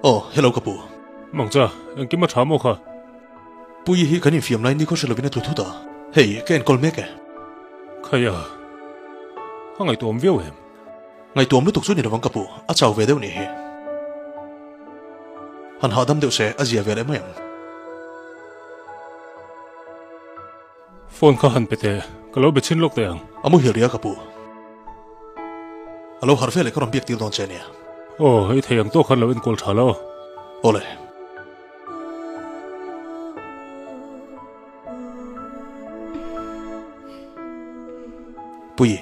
Oh, hello kapu. Mang cha, anh kiếm mà thám một hả? Pui hi kan in film line ni ko shelo vina tu ta. Hey, ken kol me ke. Khai à? Hang ngày tuom viu em. Ngai tuom lu tuk chu ni rawang kapu. A chaw ve deu ni hi. Han hadam deu se azia ve le mayam. Phone kha han pete, kalau bechin lok te ang. Amu hiria kapu. Alo har ve le karam biak til don che nia. Oh, ấy thầy ang to khan lo in call thalo. Ole. Pui.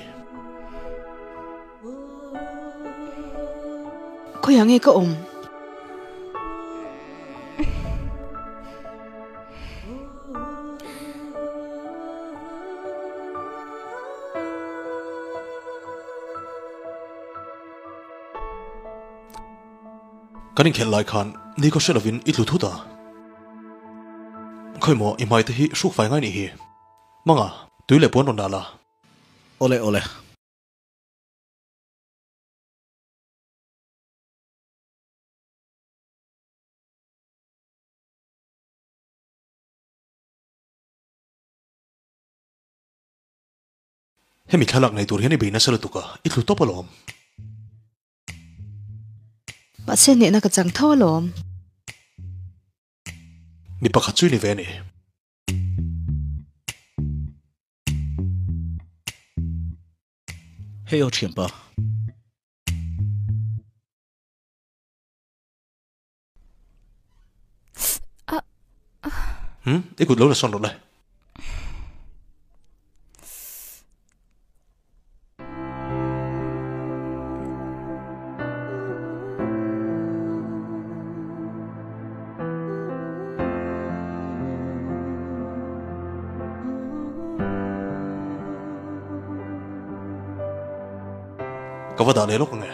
Ko yang e ka Kanin khel lai khan ni ko shelo vin itlu thu ta. Khoi mo i mai te hi shuk fai ngai ni hi. Manga, tu le pon on dala. Ole. Hemi khalak ngai tur hian i beina selo tuka. Itlu topalom. ba se ne na ka chang thaw lom. Mi pakhat chui ni ve ni. Hey o thiam pa. Ikut lo la son lo le. Kawada le lok nge.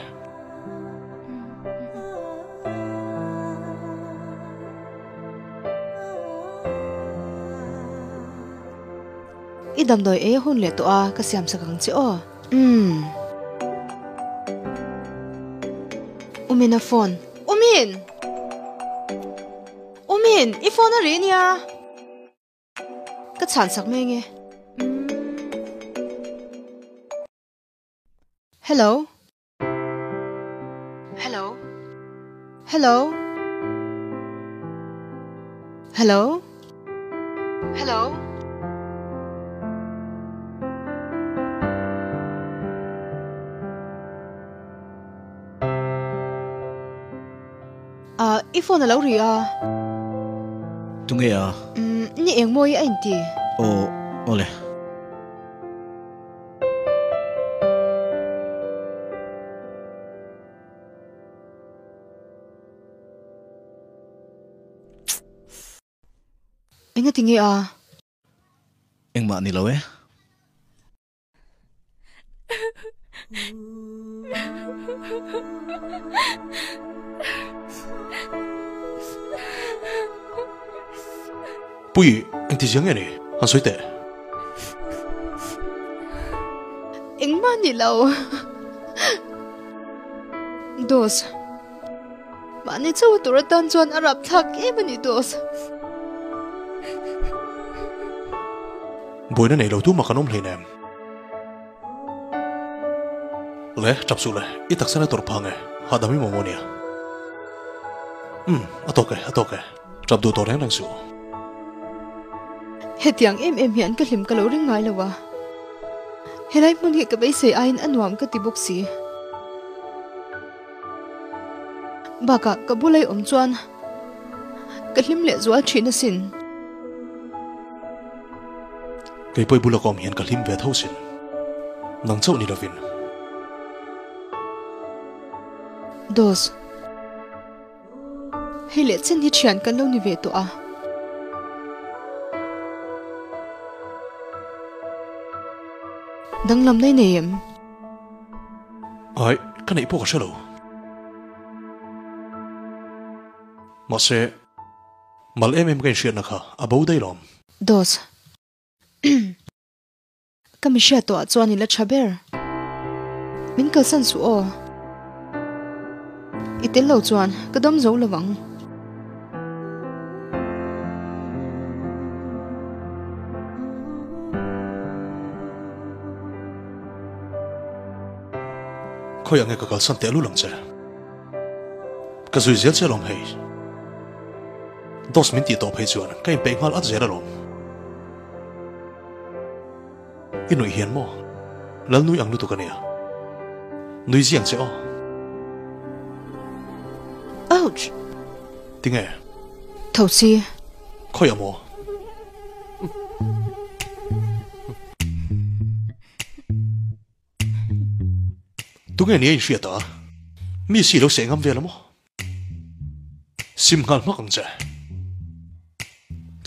Idam doi e hun le to a ka siam sakang chi o. Umin a phone. Umin, I phone a rin ya. Ka chan sak me nge. Hello. I phone a lo ri a. Tunge à? Ni eng moi a in ti. Ole. Enga tingi a. Eng ma ni lo e. Pui, anh ti giang ni. Han soi te. Eng ma ni lo. Dos. Ma ni chaw tur tan chuan arap thak e mani dos. Boina nei lo tu makanom hle nem. Le, chapsu le. I taksana tor phange. Hadami momonia. Atoke. Chap du tor lang su. Hetiang em hian ka hlim ka lo ring ngai lawa. Helai mun hi ka bei se ain anwam ka tibuk si. Baka ka bulai chuan. Ka hlim le zual thina sin. Kay poi bulakom hian ka hlim ve thau sin. Nang chau ni lovin. Dos. Hele chen hi thian kan lo ni ve to a. Dang lam nei neem. Ai, kan ei po ka shelo. Ma se mal em kan shia na kha abo dai rom. Dos. Kamisha to a chuan in la thaber. Min kal san su o. itel lo chuan kadom zo lawang khoi ange ka kal san te lu lang che ka zui zel che lom hei 2 minti to phei chuan kai pe ngal at zera lom inui hian mo lal nui ang lu tu kania nui jiang che o ouch tinge thau si khoi amo tunge ni in ta mi si lo se ngam ve lamo sim ngal ma kang che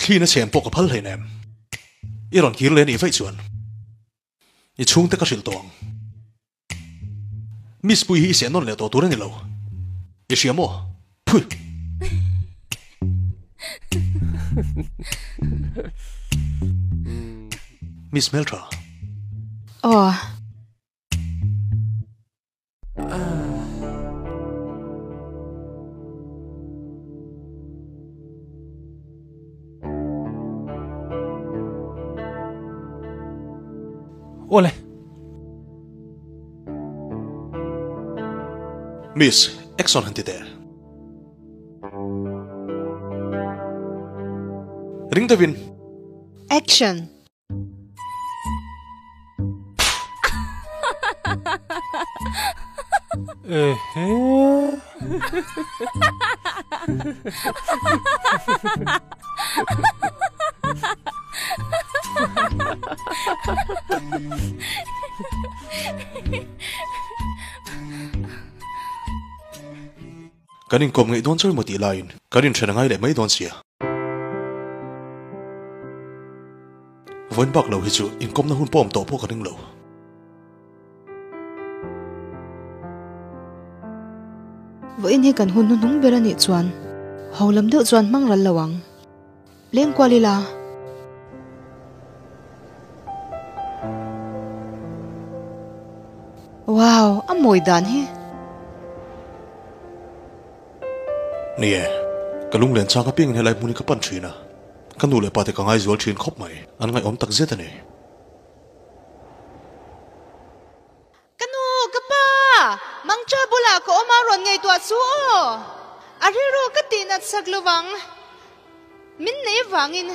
khi na chen pok ka phal hei nem iron kir le ni fai chuan i chung te ka sil tong mis pui hi se non le to tur ni lo i siamo phui Miss Meltra oh Ole. Miss Exxon hanti te ring Devin action kanin kom ngai don choi moti line kanin thena ngai le mai don sia von bak lo hi chu in kom na hun pom to po kaning lo vo in he kan hun nun hung berani chuan holam deuh chuan mangral lawang leng kwalila wow amoi dan hi nie kalung len changa ping helai muni ka pan thina kanu le pate ka ngai zol thin khop mai an ngai om tak zeta ne kanu kapa mangcha bula ko omaron ngai tua chu o ariro ka tinat saglawang min nei wangin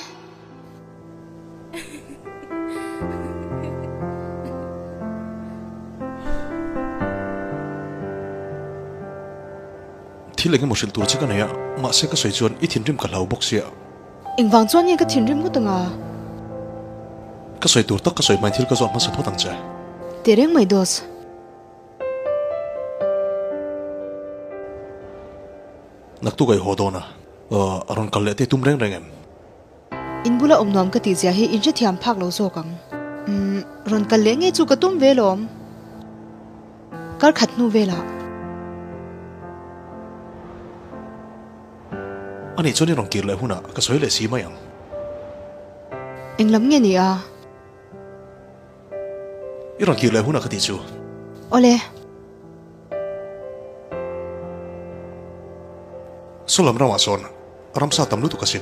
thileng mo shil tur chika ne ya ma se ka soi chuan i thin rim ka lau box ya ingwang chuan ye ka thinrim ko tanga ka soi tur tak ka soi mai thil ka zon ma sa thotang cha tereng mai dos nak tu gai hodona aron kal le te tum reng rengem inbula omnom ka ti zia hi inje thiam phak lo zo kang ron kal le nge chu ka tum velom kar khat nu vela ani choni rong kir le huna ka soi le si mayang englam nge ni a i rong kir le huna ka ti chu ole solam rawa son ram sa tam lu tu kasin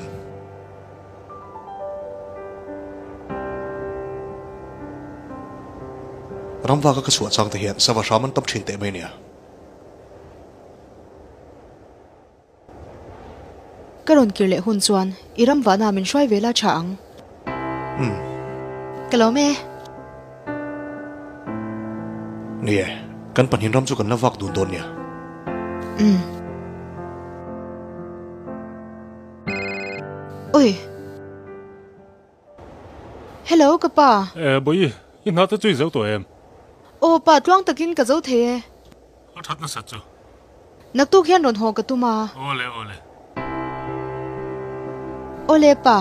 ram wa ka suwa chang te hian sawa shaman tam thin te mai nia karon kirle hun chuan iram wa na min shwai vela chang kalome nie kan pan hin ram chu kan la wak dun don nia oi hello kapa Boi, in hata chui zau to em. o pa twang takin ka zo the That na sat chu. nak tu khian ron ho ka tuma Ole ole. ole pa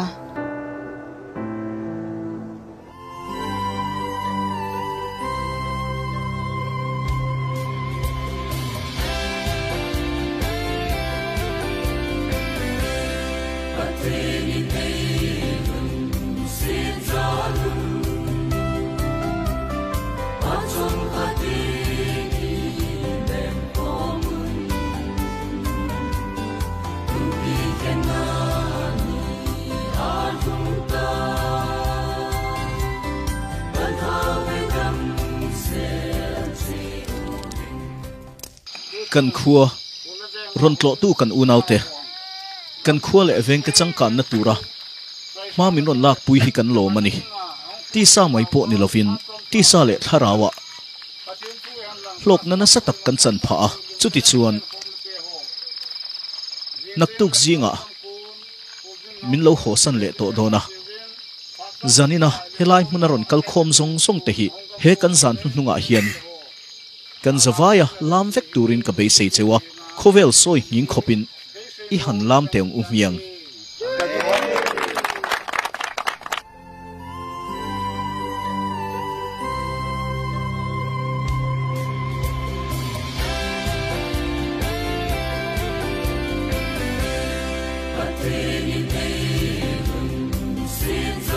kan khua ron tlo tu kan unaute kan khua le veng ke changkan na tura ma min ron lak pui hi kan lo mani ti sa mai po ni lovin ti sa le tharawa lok na sa tak kan chan pha chuti chuan naktuk zinga min lo ho san le to dona zanina helai munaron kal khom zong zong te hi he kan zan hnunga hian kan zawaya lam vek turin ka be sei chewa khovel soi nging khopin i han lam teung umiang Since